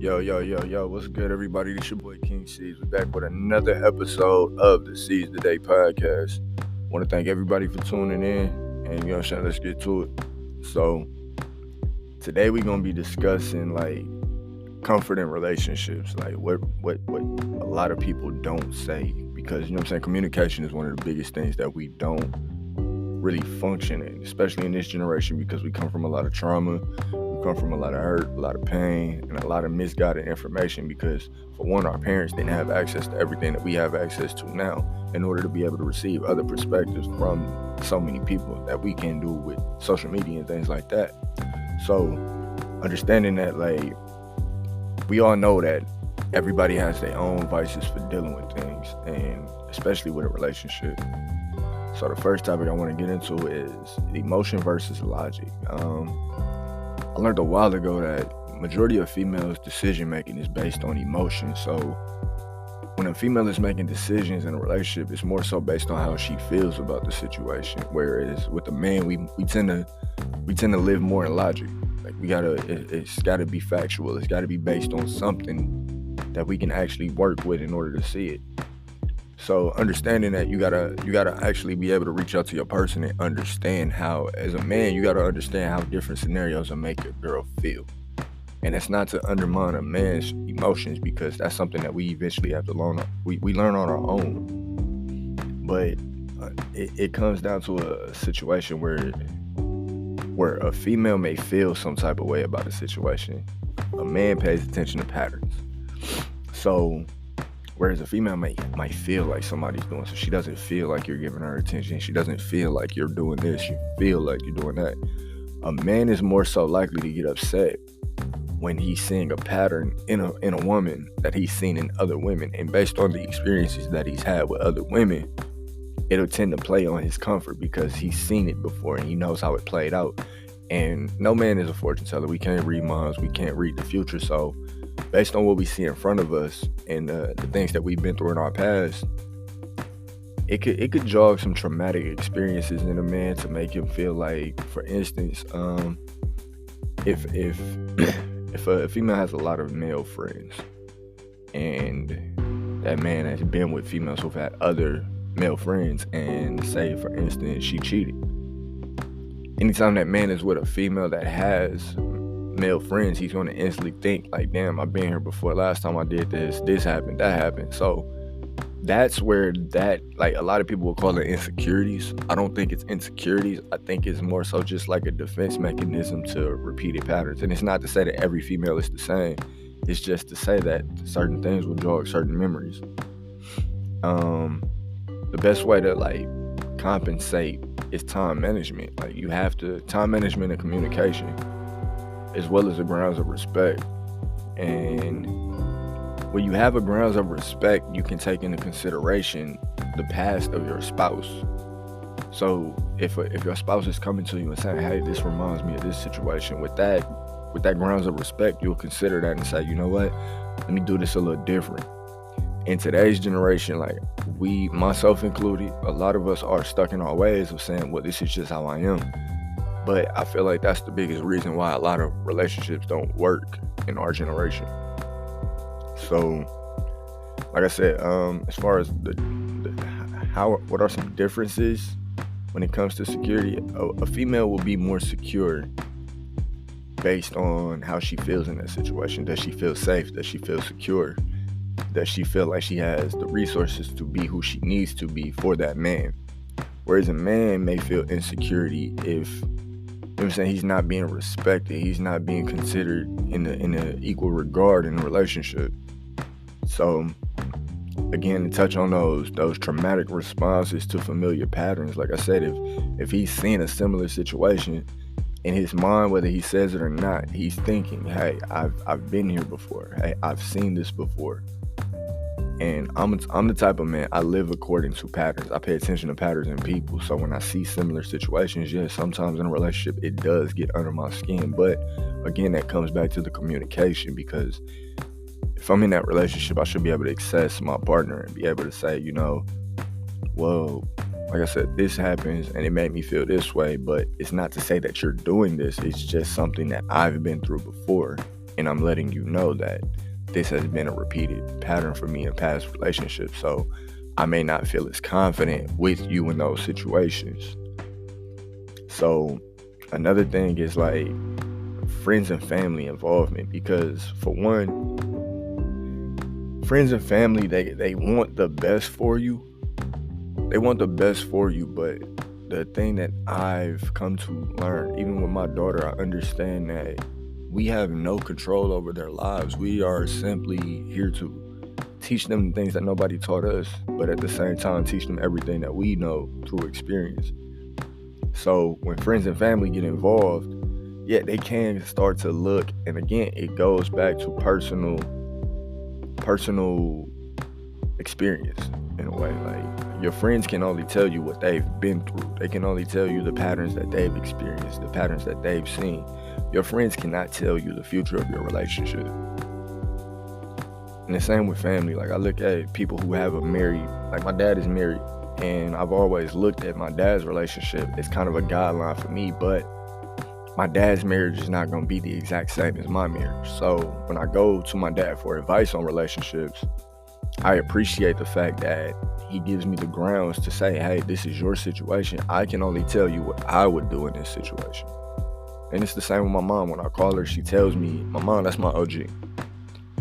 Yo, what's good, everybody? This your boy King Ceaze. We're back with another episode of the Ceaze Today podcast. Want to thank everybody for tuning in, and you know what I'm saying, let's get to it. So, today we're going to be discussing, comfort in relationships, what a lot of people don't say, because, you know what I'm saying, communication is one of the biggest things that we don't really function in, especially in this generation, because we come from a lot of trauma. Come from a lot of hurt, a lot of pain, and a lot of misguided information, because for one, our parents didn't have access to everything that we have access to now in order to be able to receive other perspectives from so many people that we can do with social media and things like that. So understanding that, we all know that everybody has their own vices for dealing with things, and especially with a relationship. So the first topic I want to get into is emotion versus logic. I learned a while ago that majority of females' decision making is based on emotion. So when a female is making decisions in a relationship, it's more so based on how she feels about the situation. Whereas with a man, we tend to live more in logic. It's gotta be factual. It's gotta be based on something that we can actually work with in order to see it. So understanding that you gotta actually be able to reach out to your person and understand how, as a man, you gotta understand how different scenarios will make your girl feel. And it's not to undermine a man's emotions, because that's something that we eventually have to learn. We learn on our own. But it comes down to a situation where a female may feel some type of way about a situation. A man pays attention to patterns. So whereas a female might feel like somebody's doing, so she doesn't feel like you're giving her attention. She doesn't feel like you're doing this. You feel like you're doing that. A man is more so likely to get upset when he's seeing a pattern in a woman that he's seen in other women. And based on the experiences that he's had with other women, it'll tend to play on his comfort, because he's seen it before and he knows how it played out. And no man is a fortune teller. We can't read minds. We can't read the future. So based on what we see in front of us and the things that we've been through in our past, it could jog some traumatic experiences in a man to make him feel like, for instance, if a female has a lot of male friends and that man has been with females who've had other male friends, and say, for instance, she cheated. Anytime that man is with a female that has male friends, he's going to instantly think like, damn, I've been here before. Last time I did this happened, that happened. So that's where a lot of people will call it insecurities. I don't think it's insecurities. I think it's more so just like a defense mechanism to repeated patterns. And it's not to say that every female is the same. It's just to say that certain things will jog certain memories. The best way to compensate is time management. Time management and communication, as well as the grounds of respect. And when you have a grounds of respect, you can take into consideration the past of your spouse. So if your spouse is coming to you and saying, hey, this reminds me of this situation, with that grounds of respect, you'll consider that and say, you know what, let me do this a little different. In today's generation, we, myself included, a lot of us are stuck in our ways of saying, well, this is just how I am. But I feel like that's the biggest reason why a lot of relationships don't work in our generation. So, like I said, as far as what are some differences when it comes to security, a female will be more secure based on how she feels in that situation. Does she feel safe? Does she feel secure? Does she feel like she has the resources to be who she needs to be for that man? Whereas a man may feel insecurity if, you know what I'm saying, he's not being respected, he's not being considered in a equal regard in a relationship. So again, to touch on those traumatic responses to familiar patterns, like I said, if he's seen a similar situation, in his mind, whether he says it or not, he's thinking, hey, I've been here before, hey, I've seen this before. And I'm the type of man, I live according to patterns. I pay attention to patterns in people. So when I see similar situations, yes, sometimes in a relationship, it does get under my skin. But again, that comes back to the communication, because if I'm in that relationship, I should be able to access my partner and be able to say, well, like I said, this happens and it made me feel this way, but it's not to say that you're doing this. It's just something that I've been through before. and I'm letting you know that this has been a repeated pattern for me in past relationships. So I may not feel as confident with you in those situations. So another thing is like friends and family involvement, because for one, friends and family, they want the best for you. They want the best for you, but the thing that I've come to learn, even with my daughter, I understand that we have no control over their lives. We are simply here to teach them things that nobody taught us, but at the same time teach them everything that we know through experience. So when friends and family get involved, yeah, they can start to look, and again, it goes back to personal experience in a way. Like, your friends can only tell you what they've been through. They can only tell you the patterns that they've experienced, the patterns that they've seen. Your friends cannot tell you the future of your relationship. And the same with family. Like, I look at people who have a married, like my dad is married, and I've always looked at my dad's relationship as kind of a guideline for me, but my dad's marriage is not going to be the exact same as my marriage. So when I go to my dad for advice on relationships, I appreciate the fact that he gives me the grounds to say, hey, this is your situation. I can only tell you what I would do in this situation. And it's the same with my mom. When I call her, she tells me, my mom, that's my OG.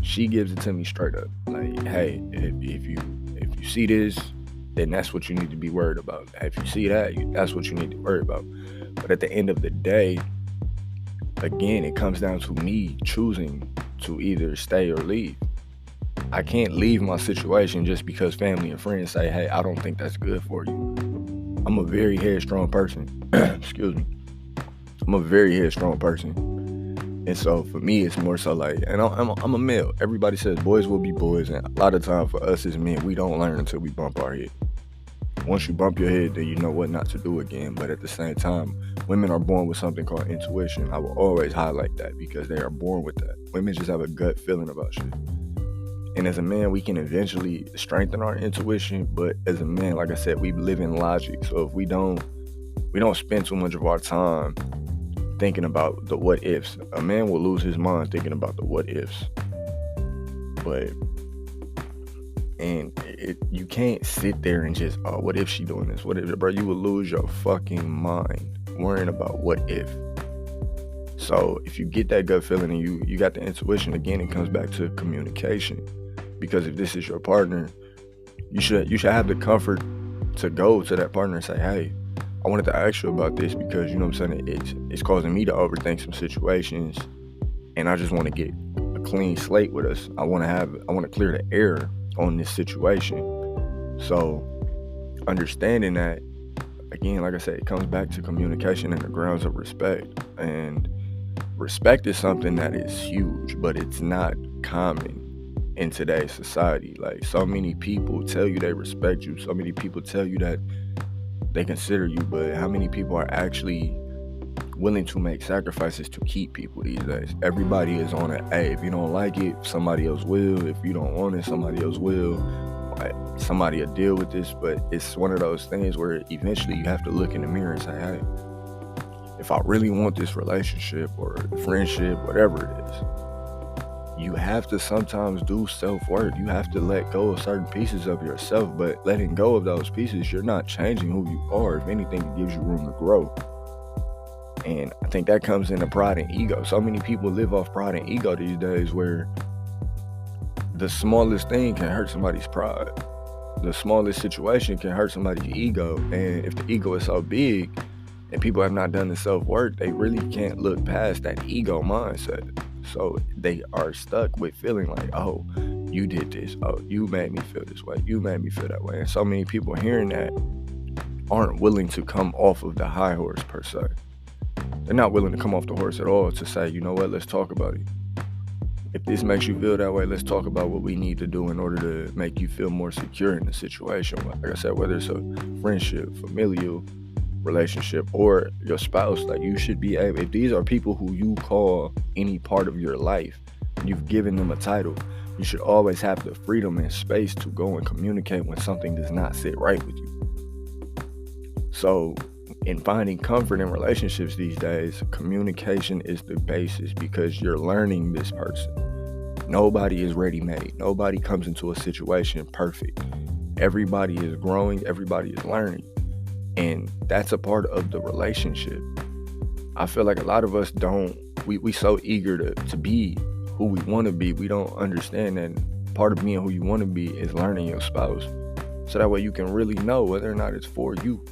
She gives it to me straight up. Like, hey, if you see this, then that's what you need to be worried about. If you see that, that's what you need to worry about. But at the end of the day, again, it comes down to me choosing to either stay or leave. I can't leave my situation just because family and friends say, hey, I don't think that's good for you. I'm a very headstrong person. Excuse me. I'm a very headstrong person. And so for me, it's more so like, and I'm a male. Everybody says boys will be boys. And a lot of time for us as men, we don't learn until we bump our head. Once you bump your head, then you know what not to do again. But at the same time, women are born with something called intuition. I will always highlight that because they are born with that. Women just have a gut feeling about shit. And as a man, we can eventually strengthen our intuition. But as a man, like I said, we live in logic. So if we don't spend too much of our time thinking about the what ifs. A man will lose his mind thinking about the what ifs. You can't sit there and just, oh, what if she doing this? What if, bro? You will lose your fucking mind worrying about what if. So if you get that gut feeling and you got the intuition, again, it comes back to communication. Because if this is your partner, you should have the comfort to go to that partner and say, hey, I wanted to ask you about this because, you know what I'm saying, it's causing me to overthink some situations, and I just want to get a clean slate with us. I want to clear the air on this situation. So understanding that, again, like I said, it comes back to communication and the grounds of respect. And respect is something that is huge, but it's not common in today's society. Like, so many people tell you they respect you. So many people tell you that they consider you, but how many people are actually willing to make sacrifices to keep people these days? Everybody is on it. Hey, if you don't like it, somebody else will. If you don't want it, somebody else will. Somebody will deal with this. But it's one of those things where eventually you have to look in the mirror and say, hey, if I really want this relationship or friendship, whatever it is, you have to sometimes do self-work. You have to let go of certain pieces of yourself, but letting go of those pieces, you're not changing who you are. If anything, it gives you room to grow. And I think that comes into pride and ego. So many people live off pride and ego these days, where the smallest thing can hurt somebody's pride. The smallest situation can hurt somebody's ego. And if the ego is so big and people have not done the self-work, they really can't look past that ego mindset. So they are stuck with feeling like, oh, you did this. Oh, you made me feel this way. You made me feel that way. And so many people hearing that aren't willing to come off of the high horse per se. They're not willing to come off the horse at all to say, you know what, let's talk about it. If this makes you feel that way, let's talk about what we need to do in order to make you feel more secure in the situation. Like I said, whether it's a friendship, familial relationship, or your spouse, like, you should be able, if these are people who you call any part of your life, you've given them a title, you should always have the freedom and space to go and communicate when something does not sit right with you. So in finding comfort in relationships these days, communication is the basis because you're learning this person. Nobody is ready-made. Nobody comes into a situation perfect. Everybody is growing. Everybody is learning. And that's a part of the relationship. I feel like a lot of us we so eager to be who we want to be. We don't understand that part of being who you want to be is learning your spouse. So that way you can really know whether or not it's for you.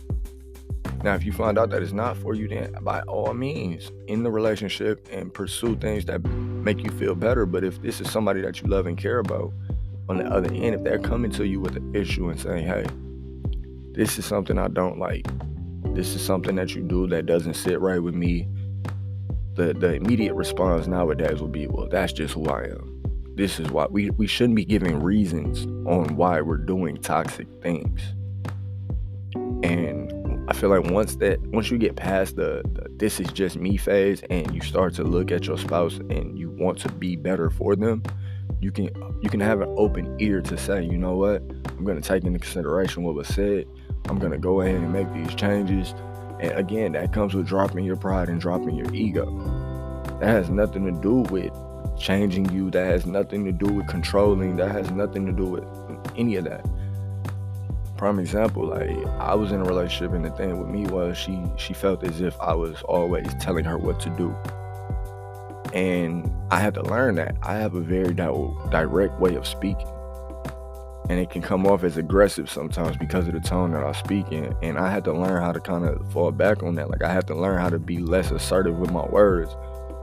Now, if you find out that it's not for you, then by all means, in the relationship and pursue things that make you feel better. But if this is somebody that you love and care about, on the other end, if they're coming to you with an issue and saying, hey, this is something I don't like, this is something that you do that doesn't sit right with me, the immediate response nowadays will be, well, that's just who I am. This is why. We shouldn't be giving reasons on why we're doing toxic things. And I feel like once you get past the this is just me phase and you start to look at your spouse and you want to be better for them, you can have an open ear to say, you know what, I'm going to take into consideration what was said. I'm going to go ahead and make these changes. And again, that comes with dropping your pride and dropping your ego. That has nothing to do with changing you. That has nothing to do with controlling. That has nothing to do with any of that. Prime example, like I was in a relationship and the thing with me was she felt as if I was always telling her what to do. And I had to learn that. I have a very direct way of speaking. And it can come off as aggressive sometimes because of the tone that I speak in. And I had to learn how to kind of fall back on that. Like I had to learn how to be less assertive with my words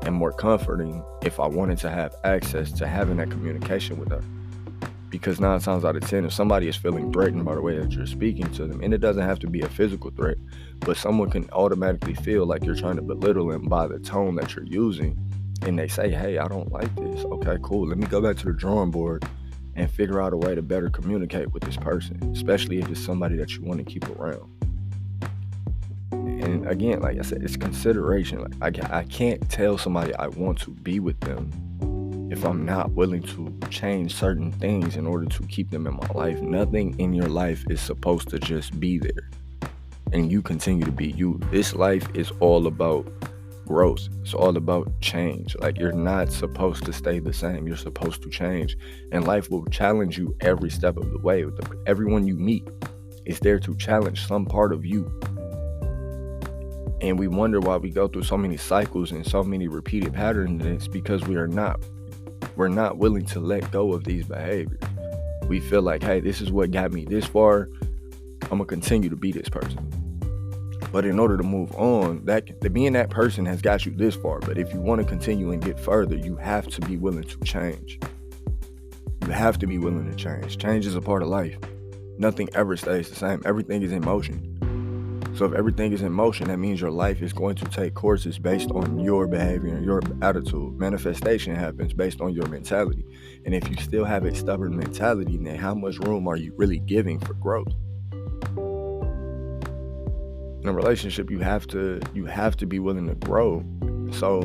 and more comforting if I wanted to have access to having that communication with her. Because 9 times out of 10, if somebody is feeling threatened by the way that you're speaking to them, and it doesn't have to be a physical threat, but someone can automatically feel like you're trying to belittle them by the tone that you're using, and they say, hey, I don't like this. Okay, cool. Let me go back to the drawing board and figure out a way to better communicate with this person, especially if it's somebody that you want to keep around. And again, like I said, it's consideration. Like I can't tell somebody I want to be with them if I'm not willing to change certain things in order to keep them in my life. Nothing in your life is supposed to just be there and you continue to be you. This life is all about growth. It's all about change. Like you're not supposed to stay the same. You're supposed to change, and life will challenge you every step of the way. Everyone you meet is there to challenge some part of you. And we wonder why we go through so many cycles and so many repeated patterns. And it's because we're not willing to let go of these behaviors. We feel like, hey, this is what got me this far. I'm gonna continue to be this person. But in order to move on, being that person has got you this far. But if you want to continue and get further, you have to be willing to change. You have to be willing to change. Change is a part of life. Nothing ever stays the same. Everything is in motion. So if everything is in motion, that means your life is going to take courses based on your behavior and your attitude. Manifestation happens based on your mentality. And if you still have a stubborn mentality, then how much room are you really giving for growth? In a relationship, you have to be willing to grow. So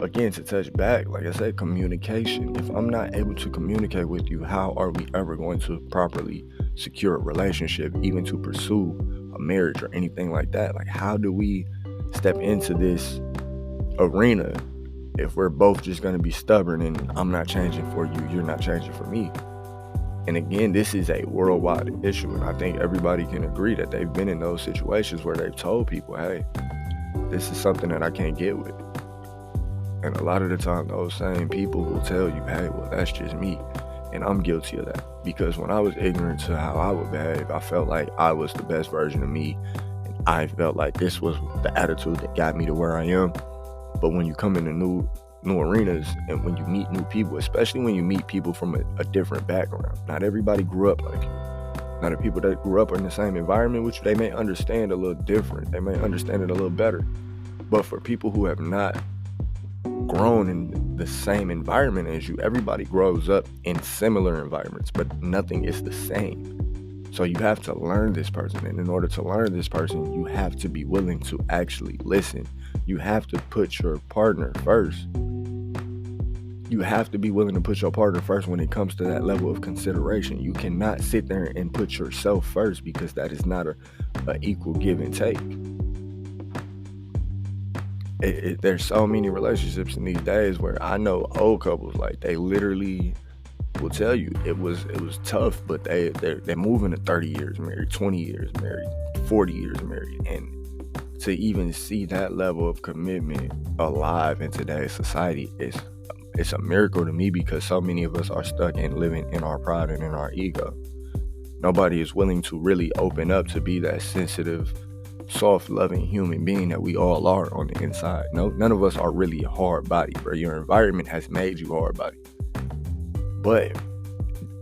again, to touch back, like I said, communication. If I'm not able to communicate with you, how are we ever going to properly secure a relationship, even to pursue a marriage or anything like that? Like, how do we step into this arena if we're both just going to be stubborn and I'm not changing for you, you're not changing for me? And again, this is a worldwide issue, and I think everybody can agree that they've been in those situations where they've told people, hey, this is something that I can't get with. And a lot of the time, those same people will tell you, hey, well, that's just me. And I'm guilty of that, because when I was ignorant to how I would behave, I felt like I was the best version of me, and I felt like this was the attitude that got me to where I am. But when you come into new arenas and when you meet new people, especially when you meet people from a different background, not everybody grew up like you. Now, the people that grew up in the same environment with you, they may understand a little different. They may understand it a little better. But for people who have not grown in the same environment as you, everybody grows up in similar environments, but nothing is the same. So you have to learn this person, and in order to learn this person, you have to be willing to actually listen. You have to put your partner first. You have to be willing to put your partner first when it comes to that level of consideration. You cannot sit there and put yourself first, because that is not an equal give and take. There's so many relationships in these days where I know old couples, like, they literally will tell you it was tough, but they're moving to 30 years married, 20 years married, 40 years married, and to even see that level of commitment alive in today's society it's a miracle to me, because so many of us are stuck in living in our pride and in our ego. Nobody is willing to really open up to be that sensitive, soft, loving human being that we all are on the inside. None of us are really hard body, bro. Your environment has made you hard body. But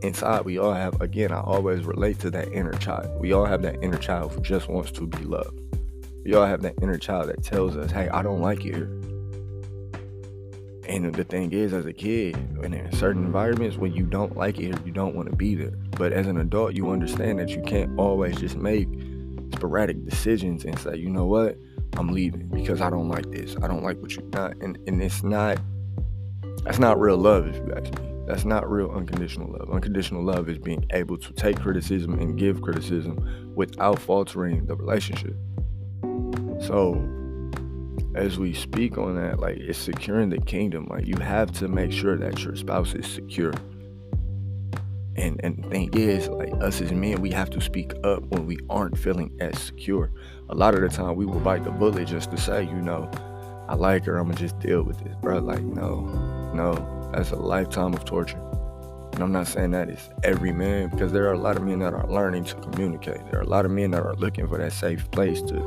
inside we all have, again, I always relate to that inner child. We all have that inner child who just wants to be loved. We all have that inner child that tells us, hey, I don't like it here. And the thing is, as a kid, and in certain environments, when you don't like it here, you don't want to be there. But as an adult, you understand that you can't always just make sporadic decisions and say, you know what, I'm leaving because I don't like this. I don't like what you've done. And that's not real love, if you ask me. That's not real unconditional love. Unconditional love is being able to take criticism and give criticism without faltering the relationship. So as we speak on that, like, it's securing the kingdom. Like, you have to make sure that your spouse is secure. And the thing is, like, us as men, we have to speak up when we aren't feeling as secure. A lot of the time we will bite the bullet just to say, you know, I like her, I'm gonna just deal with this, bro. Like, no, that's a lifetime of torture. And I'm not saying that it's every man, because there are a lot of men that are learning to communicate. There are a lot of men that are looking for that safe place to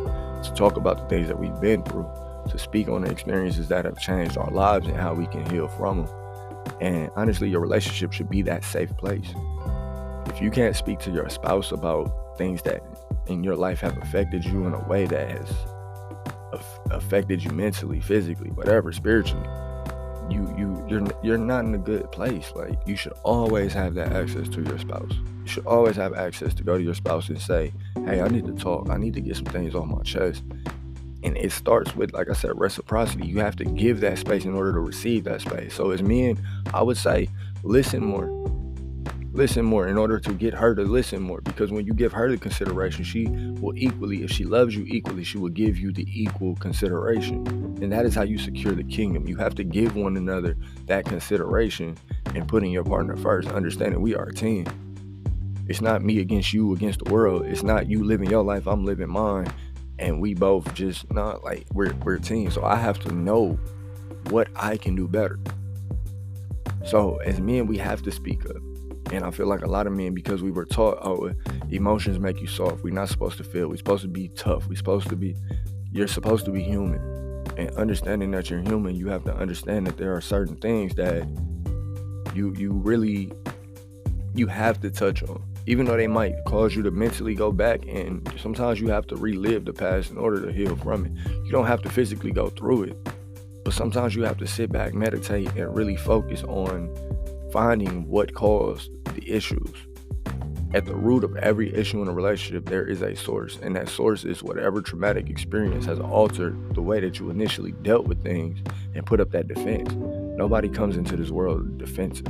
talk about the things that we've been through, to speak on the experiences that have changed our lives and how we can heal from them. And honestly, your relationship should be that safe place. If you can't speak to your spouse about things that in your life have affected you in a way that has affected you mentally, physically, whatever, spiritually, you're not in a good place. Like, you should always have that access to your spouse. You should always have access to go to your spouse and say, hey, I need to talk. I need to get some things off my chest. And it starts with, like I said, reciprocity. You have to give that space in order to receive that space. So as men, I would say, listen more in order to get her to listen more. Because when you give her the consideration, she will equally, if she loves you equally, she will give you the equal consideration. And that is how you secure the kingdom. You have to give one another that consideration and putting your partner first, understanding we are a team. It's not me against you against the world. It's not you living your life, I'm living mine, and we both just not, like, we're a team. So I have to know what I can do better. So as men, we have to speak up. And I feel like a lot of men, because we were taught, oh, emotions make you soft, we're not supposed to feel, we're supposed to be tough, you're supposed to be human. And understanding that you're human, you have to understand that there are certain things that you have to touch on, even though they might cause you to mentally go back. And sometimes you have to relive the past in order to heal from it. You don't have to physically go through it, but sometimes you have to sit back, meditate, and really focus on finding what caused the issues. At the root of every issue in a relationship, there is a source, and that source is whatever traumatic experience has altered the way that you initially dealt with things and put up that defense. Nobody comes into this world defensive.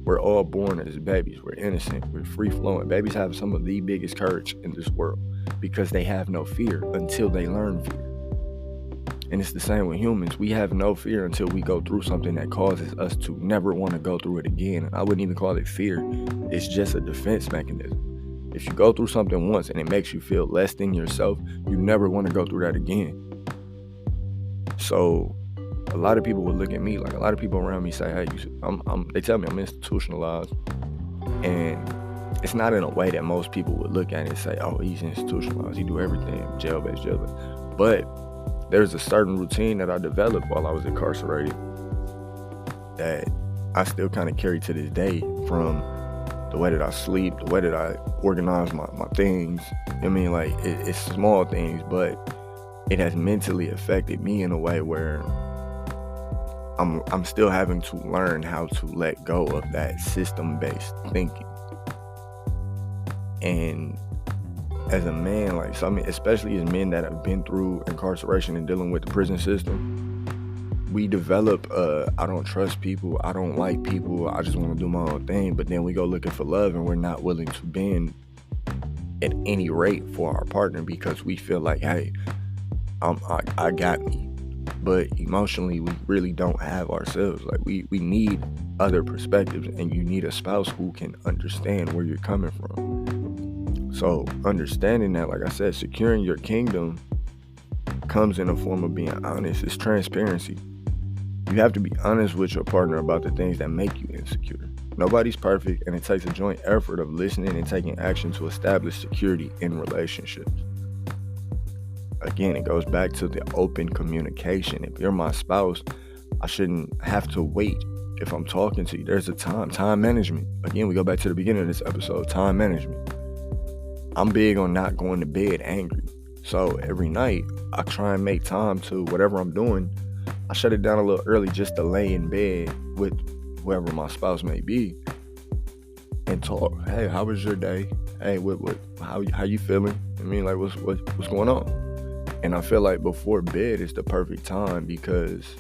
We're all born as babies. We're innocent. We're free-flowing. Babies have some of the biggest courage in this world because they have no fear until they learn fear. And it's the same with humans. We have no fear until we go through something that causes us to never want to go through it again. And I wouldn't even call it fear. It's just a defense mechanism. If you go through something once and it makes you feel less than yourself, you never want to go through that again. So a lot of people would look at me, like, a lot of people around me say, hey, they tell me I'm institutionalized. And it's not in a way that most people would look at it and say, oh, he's institutionalized, he do everything, jail-based. But there's a certain routine that I developed while I was incarcerated that I still kind of carry to this day, from the way that I sleep, the way that I organize my things. I mean, like, it's small things, but it has mentally affected me in a way where I'm still having to learn how to let go of that system-based thinking. And as a man, like, so, I mean, especially as men that have been through incarceration and dealing with the prison system, we develop I don't trust people, I don't like people, I just want to do my own thing. But then we go looking for love and we're not willing to bend at any rate for our partner because we feel like, hey, I got me. But emotionally, we really don't have ourselves. Like we need other perspectives, and you need a spouse who can understand where you're coming from. So understanding that, like I said, securing your kingdom comes in a form of being honest. It's transparency. You have to be honest with your partner about the things that make you insecure. Nobody's perfect, and it takes a joint effort of listening and taking action to establish security in relationships. Again, it goes back to the open communication. If you're my spouse, I shouldn't have to wait if I'm talking to you. There's a time management. Again, we go back to the beginning of this episode, time management. I'm big on not going to bed angry. So every night, I try and make time to whatever I'm doing. I shut it down a little early just to lay in bed with whoever my spouse may be and talk. Hey, how was your day? Hey, how you feeling? I mean, like, what's going on? And I feel like before bed is the perfect time because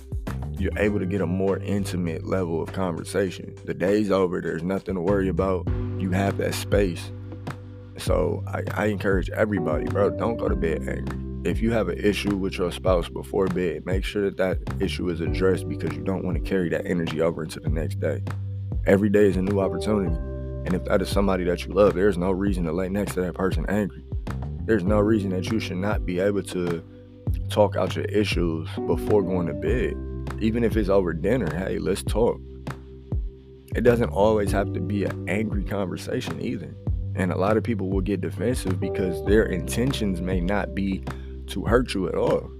you're able to get a more intimate level of conversation. The day's over. There's nothing to worry about. You have that space. So I encourage everybody, bro, don't go to bed angry. If you have an issue with your spouse before bed, make sure that issue is addressed because you don't want to carry that energy over into the next day. Every day is a new opportunity. And if that is somebody that you love, there's no reason to lay next to that person angry. There's no reason that you should not be able to talk out your issues before going to bed. Even if it's over dinner, hey, let's talk. It doesn't always have to be an angry conversation either. And a lot of people will get defensive because their intentions may not be to hurt you at all.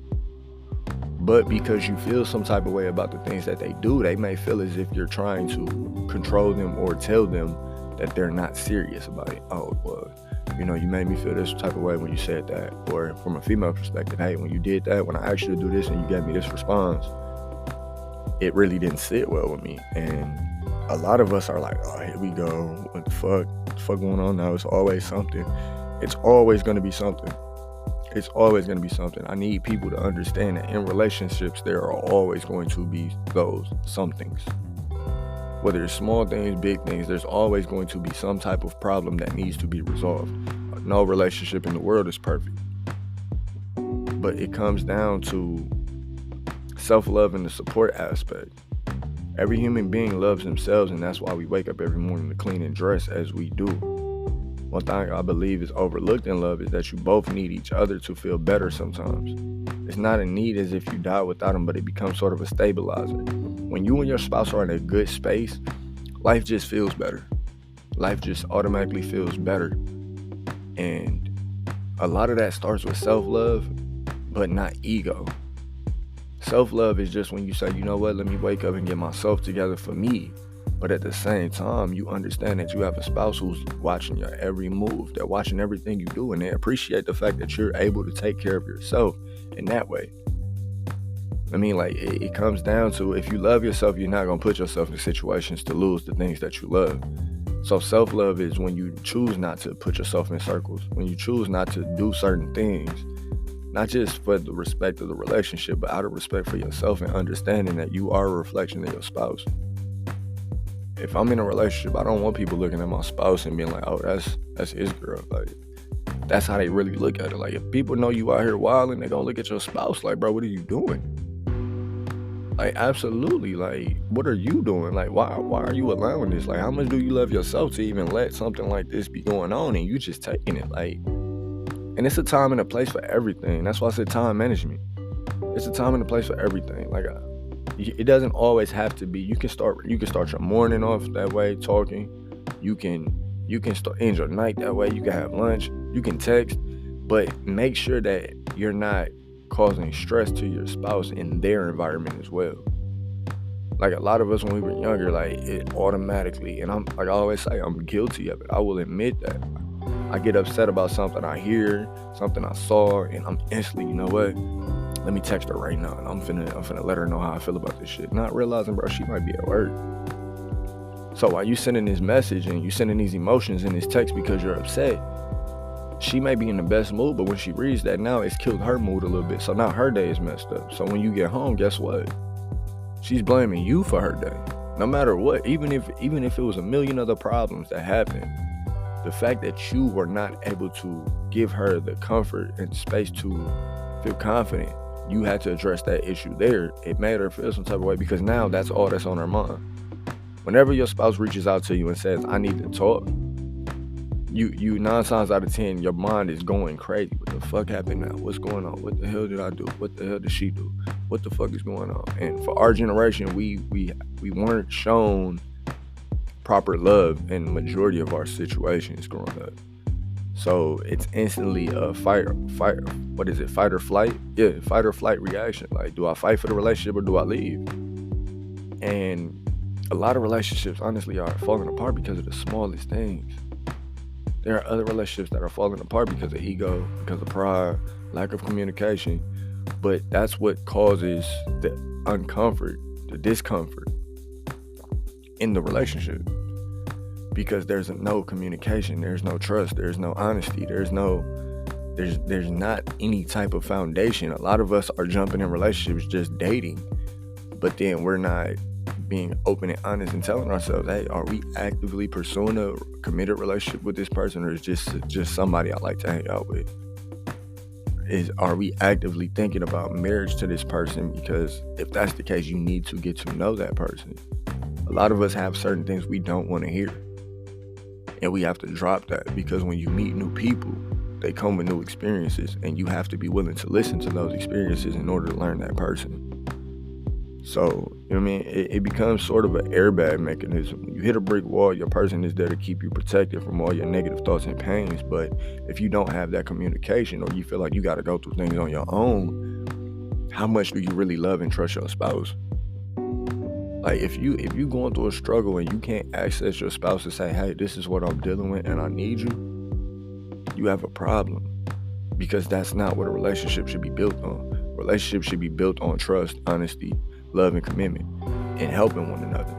But because you feel some type of way about the things that they do, they may feel as if you're trying to control them or tell them that they're not serious about it. Oh, well, you made me feel this type of way when you said that. Or from a female perspective, hey, when you did that, when I asked you to do this and you gave me this response, it really didn't sit well with me. And a lot of us are like, oh, here we go. What the fuck? What's the fuck going on now? It's always something. It's always going to be something. It's always going to be something. I need people to understand that in relationships, there are always going to be those somethings. Whether it's small things, big things, there's always going to be some type of problem that needs to be resolved. No relationship in the world is perfect. But it comes down to self-love and the support aspect. Every human being loves themselves, and that's why we wake up every morning to clean and dress as we do. One thing I believe is overlooked in love is that you both need each other to feel better sometimes. It's not a need as if you die without them, but it becomes sort of a stabilizer. When you and your spouse are in a good space, life just feels better. Life just automatically feels better. And a lot of that starts with self-love, but not ego. Self-love is just when you say, you know what, let me wake up and get myself together for me. But at the same time, you understand that you have a spouse who's watching your every move. They're watching everything you do, and they appreciate the fact that you're able to take care of yourself in that way. I mean, like, it comes down to, if you love yourself, you're not going to put yourself in situations to lose the things that you love. So self-love is when you choose not to put yourself in circles, when you choose not to do certain things, not just for the respect of the relationship, but out of respect for yourself and understanding that you are a reflection of your spouse. If I'm in a relationship, I don't want people looking at my spouse and being like, oh, that's his girl. Like, that's how they really look at it. Like, if people know you out here wilding, they're gonna look at your spouse like, bro, what are you doing? Like, absolutely. Like, what are you doing? Like, why are you allowing this? Like, how much do you love yourself to even let something like this be going on and you just taking it? Like, and it's a time and a place for everything. That's why I said time management. It's a time and a place for everything. Like, it doesn't always have to be. You can start your morning off that way, talking. You can end your night that way. You can have lunch. You can text, but make sure that you're not causing stress to your spouse in their environment as well. Like, a lot of us when we were younger, like, it automatically, and I'm like I always say, I'm guilty of it. I will admit that. I get upset about something I hear, something I saw, and I'm instantly, you know what? Let me text her right now, and I'm finna let her know how I feel about this shit. Not realizing, bro, she might be at work. So while you sending this message and you sending these emotions in this text because you're upset, she may be in the best mood, but when she reads that, now it's killed her mood a little bit. So now her day is messed up. So when you get home, guess what? She's blaming you for her day. No matter what, even if it was a million other problems that happened, the fact that you were not able to give her the comfort and space to feel confident, you had to address that issue there. It made her feel some type of way because now that's all that's on her mind. Whenever your spouse reaches out to you and says, I need to talk, you 9 times out of 10, your mind is going crazy. What the fuck happened now? What's going on? What the hell did I do? What the hell did she do? What the fuck is going on? And for our generation, we weren't shown proper love in the majority of our situations growing up. So it's instantly a fight or flight? Yeah, fight or flight reaction. Like, do I fight for the relationship or do I leave? And a lot of relationships, honestly, are falling apart because of the smallest things. There are other relationships that are falling apart because of ego, because of pride, lack of communication. But that's what causes the the discomfort in the relationship. Because there's no communication, there's no trust, there's no honesty, there's not any type of foundation. A lot of us are jumping in relationships just dating, but then we're not being open and honest and telling ourselves, hey, are we actively pursuing a committed relationship with this person, or is just somebody I like to hang out with? Are we actively thinking about marriage to this person? Because if that's the case, you need to get to know that person. A lot of us have certain things we don't want to hear, and we have to drop that, because when you meet new people, they come with new experiences, and you have to be willing to listen to those experiences in order to learn that person. So, you know what I mean? It becomes sort of an airbag mechanism. When you hit a brick wall, your person is there to keep you protected from all your negative thoughts and pains. But if you don't have that communication, or you feel like you got to go through things on your own, how much do you really love and trust your spouse? Like, if you going through a struggle and you can't access your spouse to say, hey, this is what I'm dealing with and I need you, you have a problem. Because that's not what a relationship should be built on. A relationship should be built on trust, honesty, love, and commitment, and helping one another.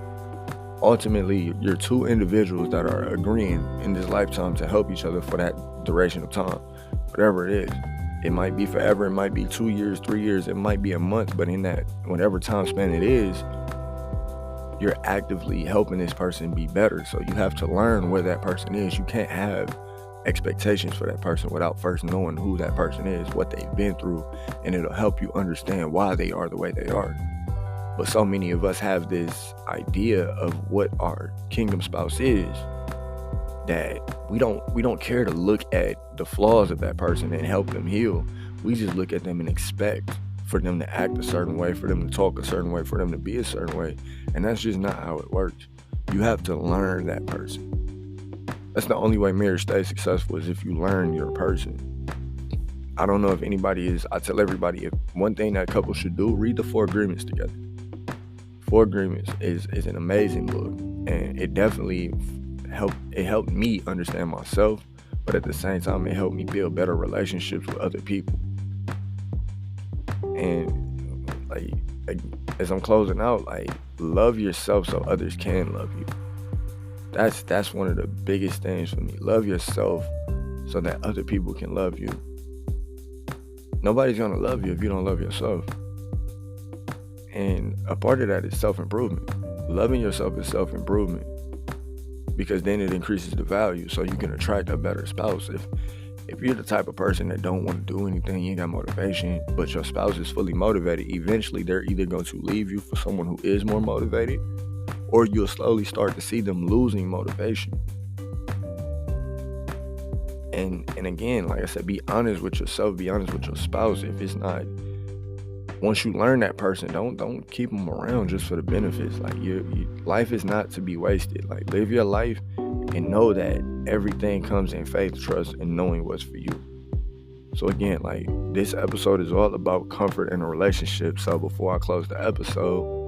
Ultimately, you're two individuals that are agreeing in this lifetime to help each other for that duration of time, whatever it is. It might be forever, it might be 2 years, 3 years, it might be a month, but in that whatever time span it is, you're actively helping this person be better. So you have to learn where that person is. You can't have expectations for that person without first knowing who that person is, what they've been through, and it'll help you understand why they are the way they are. But so many of us have this idea of what our kingdom spouse is, that we don't care to look at the flaws of that person and help them heal. We just look at them and expect for them to act a certain way, for them to talk a certain way, for them to be a certain way. And that's just not how it works. You have to learn that person. That's the only way marriage stays successful, is if you learn your person. I don't know if anybody is, I tell everybody, if one thing that couples should do, read the 4 Agreements together. 4 Agreements is an amazing book, and it definitely helped me understand myself, but at the same time, it helped me build better relationships with other people. And like as I'm closing out, like, love yourself so others can love you. That's one of the biggest things for me. Love yourself so that other people can love you. Nobody's gonna love you if you don't love yourself. And a part of that is self-improvement. Loving yourself is self-improvement, because then it increases the value, so you can attract a better spouse. If you're the type of person that don't want to do anything, you ain't got motivation, but your spouse is fully motivated, eventually they're either going to leave you for someone who is more motivated, or you'll slowly start to see them losing motivation. And again, like I said, be honest with yourself, be honest with your spouse. If it's not, once you learn that person, don't keep them around just for the benefits. Like, life is not to be wasted. Like, live your life and know that everything comes in faith, trust, and knowing what's for you. So again, like, this episode is all about comfort in a relationship. So before I close the episode,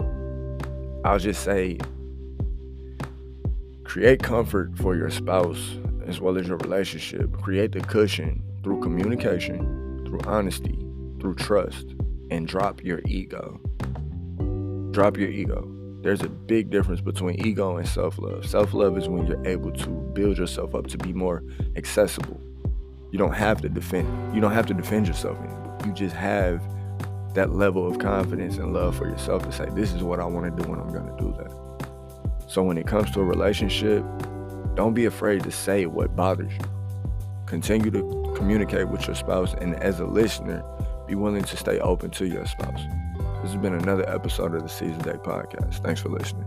I'll just say, create comfort for your spouse as well as your relationship. Create the cushion through communication, through honesty, through trust, and drop your ego. Drop your ego. There's a big difference between ego and self-love. Self-love is when you're able to build yourself up to be more accessible. You don't have to defend yourself anymore. You just have that level of confidence and love for yourself to say, this is what I want to do and I'm going to do that. So when it comes to a relationship, Don't be afraid to say what bothers you. Continue to communicate with your spouse, and as a listener, be willing to stay open to your spouse. This has been another episode of the Ceaze Day podcast. Thanks for listening.